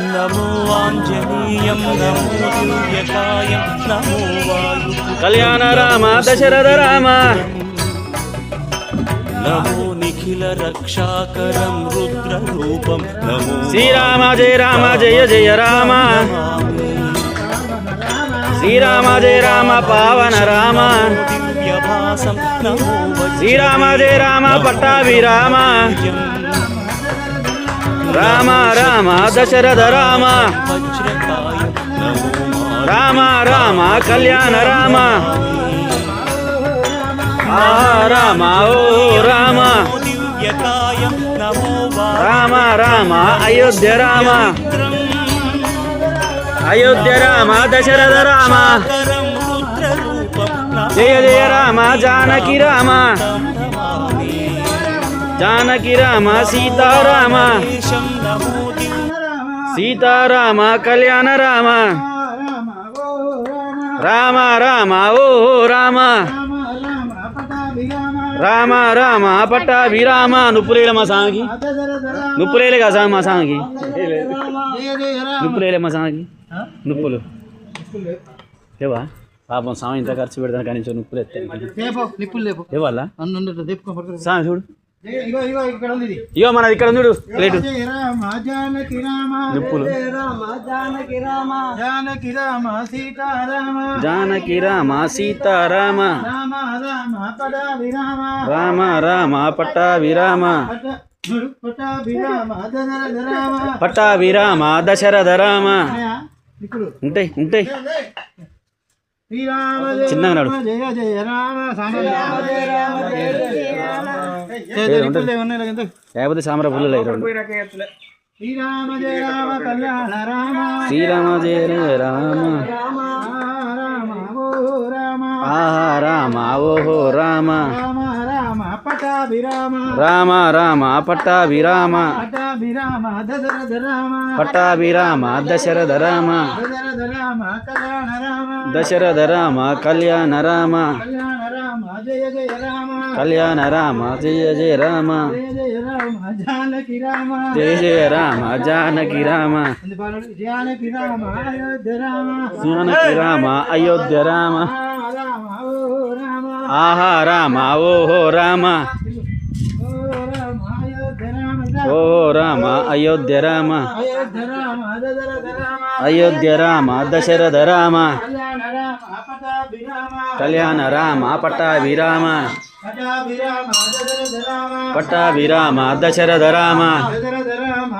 నమో ఆంజనేయం నమో దివ్యకాయం నమో వాయు కళ్యాణ రామ దశరథ రామ నమో నిఖిల రక్షాకరం రుద్రరూపం నమో శ్రీరామ జయ రామ జయ జయ రామ శ్రీరామ జయ రామ పావన రామ దివ్యభాసం నమో శ్రీరామ జయ రామ పట్టాభిరామ రామ రామ దశరథ రామ వజ్రకాయ నమో రామ రామ కళ్యాణ రామ ఆ రామ ఓ రామ దివ్యకాయం నమో రామ రామ అయోధ్య రామ అయోధ్య రామ దశరథ రామ కరం రుద్రరూపం జయ జయ రామ జానకి రామ జానకి రామ సీతారామ నమో సీతారామ కళ్యాణ రామ రామ రామ ఓ రామ రామ రామ పట్టాభిరామ నుప్పులేల మా సాంగి నుప్పులేలే కదా సాంగ్ మా సాంగి నుప్పులేలే మా సాంగి నుప్పులు లేవా పాపం సాంగ్ ఇంత ఖర్చు పెడతాను కానీ నుప్పులు ఎత్తాను లేవాలా సాంగ్ చూడు ఇగో మనది ఇక్కడ చూడు ప్లేటు నిప్పులు జానకి రామ సీతారామ రామ రామ పట్టాభిరామ పట్టాభిరామ దశరథ రామ ఉంటాయి ఉంటాయి చిన్నగా నాడు లేకపోతే సామర పుల్లలు శ్రీరామ జయ రామ కళ్యాణ రామ శ్రీరామ జయ రామ ఆహా రామ ఓహో రామ రామ పటాభిరామ రామ రామ పట్టాభిరామ పటాభిరామ దశరథ రామ పట్టాభిరామ దశరథ రామ దశరథ రామ కళ్యాణ రామ దశరథ రామ కళ్యాణ రామ కళ్యాణ రామ జయ జయ రామ కళ్యాణ రామ జయ జయ రామ జయ జయ రామ జానకి రామ జయ జయ రామ జానకి రామ జానకి రామ అయోధ్య రామ జానకి రామ అయోధ్య రామ రామ ఓ రామ ఆహా రామ ఓహో రామ ఓ రామ అయోధ్య రామ ఓహో రామ అయోధ్య రామ అయోధ్య రామ దశరథ రామ అయోధ్య రామ దశరథ రామ కళ్యాణ రామ పటాభిరామ కళ్యాణ రామ పట్టాభిరామ పటాభిరామ దశరథ రామ పట్టాభిరామ దశరథ రామ దశరథ రామ